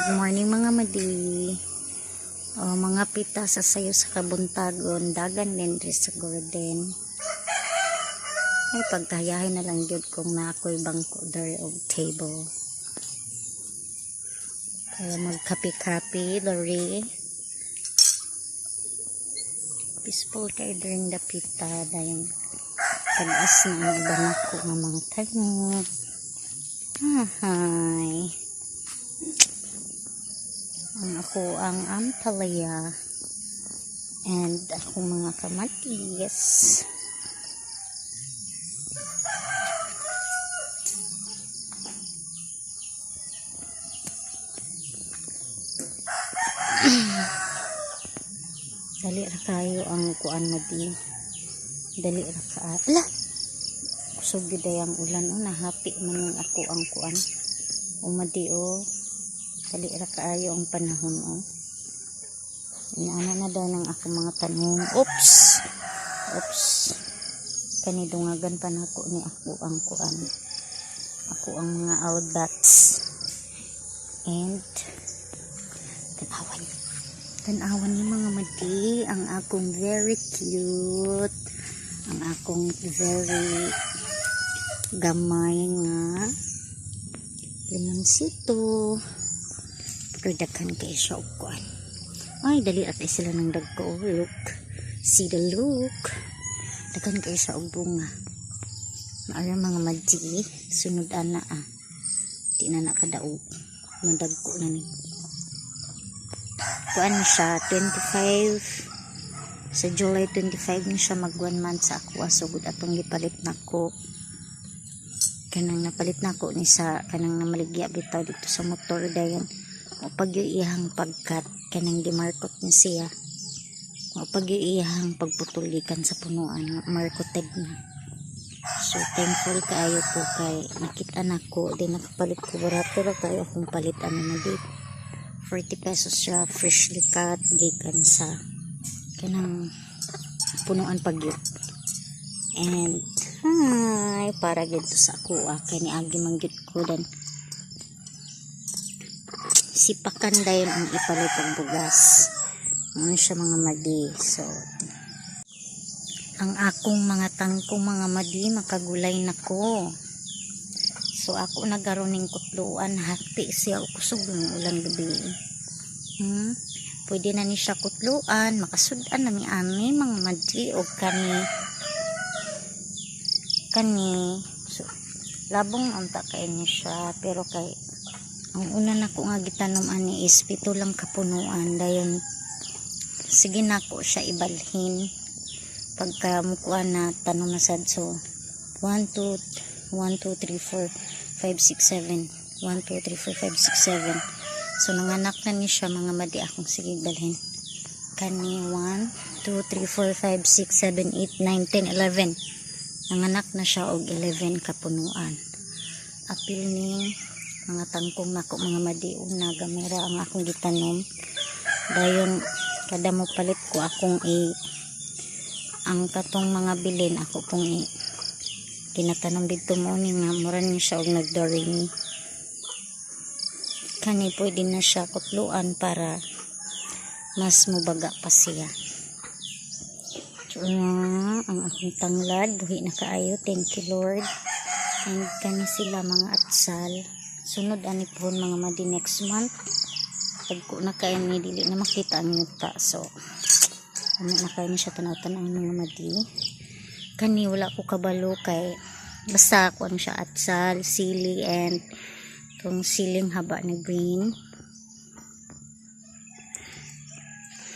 Good morning mga madi. Mga pita sa sayo sa kabuntagon, dagan din rin sa garden. Ay pagtayahin na lang yun kung na ako'y bangko dari og table. Kaya magkapi-kapi dari. Peaceful kayo during the pita dahil pag-as na ang iba na ko ng mga tanong. Hi. Ako ang ampalaya and ako mga kamatis. Dali ra kayo ang kuan madi. Dali ra ka. Ala. Kusog gid ang ulan nahapi man ako ang kuan. Umadi dali ra kaayo ang panahon Inaana na daw ng ako mga tanong. Oops. Kani dungagan pa nako ni ako ang kuan. Ako ang mga outbats. And tanawan ni mga madi ang akong very cute. Ang akong very gamay nga limonsito. Daghan kay siya og kuan. Ay dali at sila nang dagko. Look. See the look. Daghan kay siya og bunga. Maara mga madji, sunod ana Di na nakadaog. Madagko na ni. Kuan siya 25 sa July 25 ni siya mag 1 month sa ako sugod atong gipalit nako. Kanang napalit nako ni sa kanang namaligya bitaw dito sa motor dayon. O pag-iihang pagkat kanang gimarkot ni siya o pag-iihang pagputulikan sa punuan markoted na. So thankful kaayo ko kay nakita nako din nakapalit ko barato ra kayo akong palitan na di 40 pesos siya freshly cut gikan sa kanang punuan pagyud. And hi para gid sa ako kay niagi man gid ko dan sipakan dayon ang ipalit ang bugas. Siya mga madi. So ang akong mga tangkong mga madi makagulay nako. So ako nagaroning kutluan hati siya kusog ng ulang gabi. Pwede na ni siya kutluan makasudan na mi ani mga madi o kani so labong unta kay ni siya pero kay ang una na ko nga gitanom ani is 7 lang kapunuan dayon sige nako siya ibalhin pagka mukuha na tanom na sad. So 1 2 3 4 5 6 7 1 2 3 4 5 6 7 so nanganak na ni siya mga madi akong sige balhin kani 1 2 3 4 5 6 7 8 9 10 11 nanganak na siya og 11 kapunuan. Apil ning mga tangkong nako mga madi una gamera ang akong gitanom dayon kada mo palit ko akong ang katong mga bilin ako pong kinatanom dito mo ni nga mura ni siya og nagdaring kani pwede na siya kutluan para mas mubaga pa siya. So ang akong tanglad buhi na kaayo, thank you Lord. And kani sila mga atsal sunod ani pohon mga madi next month pagko na kayo ni dili na makita ang yuta. So ano na kayo ni siya tanaw-tanaw mga madi kani wala ko kabalo kay basta ako ano siya atsal, sili and tong siling haba na green.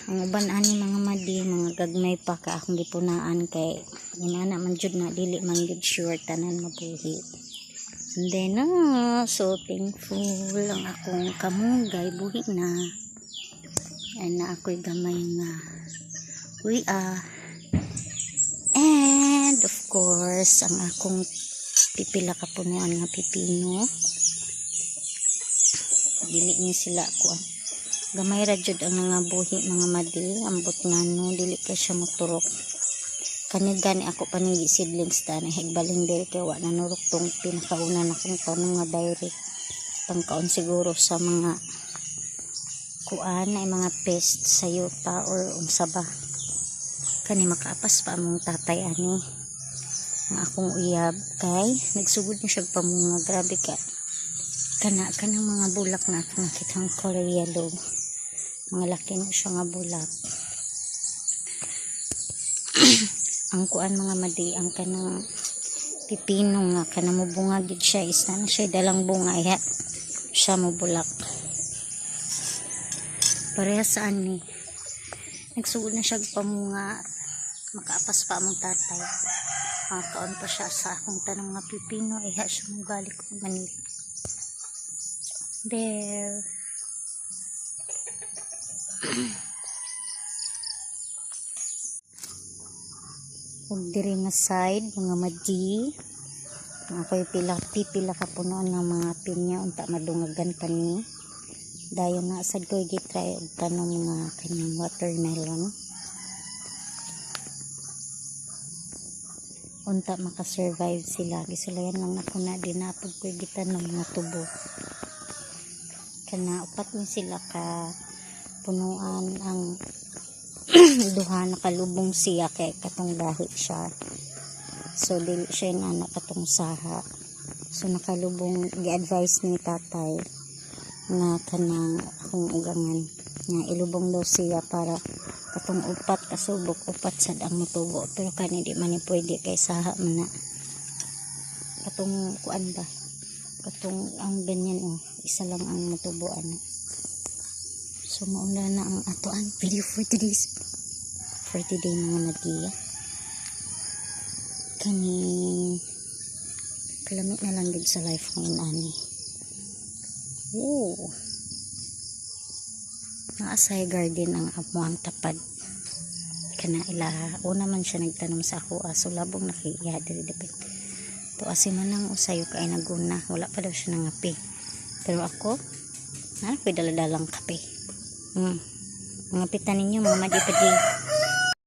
Ang uban ani mga madi mga gagmay pa ka akong gipunaan kay inana man jud na dili man jud sure tanan mabuhi. And then, so thankful ang akong kamugay buhi na. And na ako'y gamay nga. And of course, ang akong pipila kapunuan nga pipino. Dili ni sila kuan. Gamay ra jud ang mga buhi mga madi, ambot ngano dili kay siya moturok. Kanigan ako panigi seedlings ta na higbalin diri kay wa nanurok tong pinakauna na kong tanong nga direct pangkaon siguro sa mga kuan na mga pest sa yuta or unsa ba kani makaapas pa among tatay ani ang akong uyab kay nagsugod na siya pamunga. Grabe ka kanang mga bulak na akong nakitang color yellow, mga laki na siya nga bulak. Ang kuan mga madi ang kanang pipino nga kanang mubunga gid siya is na siya dalang bunga ya siya mubulak. Parehas sa ani nagsugod na siya pamunga, makaapas pa among tatay. Kaon pa siya sa akong tanong nga pipino iha siya mabalik ko Manila. There. Ug diri nga side mga madi ako'y pila ka punuan ng mga pinya unta madungagan pa ni. Dayon na sad ko'y gitry og tanom nga kanyang watermelon. Unta makasurvive sila. Gisulayan lang ako na dinapod ko'y gitanom nga tubo. Kana upat ni sila ka punuan ang duha nakalubong siya kay katong dahil siya. So dili siya na katong saha. So nakalubong gi-advise ni tatay nga kanang akong ugangan nga ilubong daw siya para katong upat kasubok upat sad ang mutubo, pero kani di man ni pwede kay saha man na katong kuan ba katong ang ganyan isa lang ang mutubo ana. So mauna na ang atoan video for today mga nadiya. Kani kalamit na lang gid sa life ng ani. Naasay garden ang amuang tapad kana ila una man siya nagtanom sa ako so labong nakiya diri dapat to asi man ang usayo kay naguna wala pa daw siya nangapi, pero ako na ko'y daladalang kape. Mga pitan ninyo mga madipadi.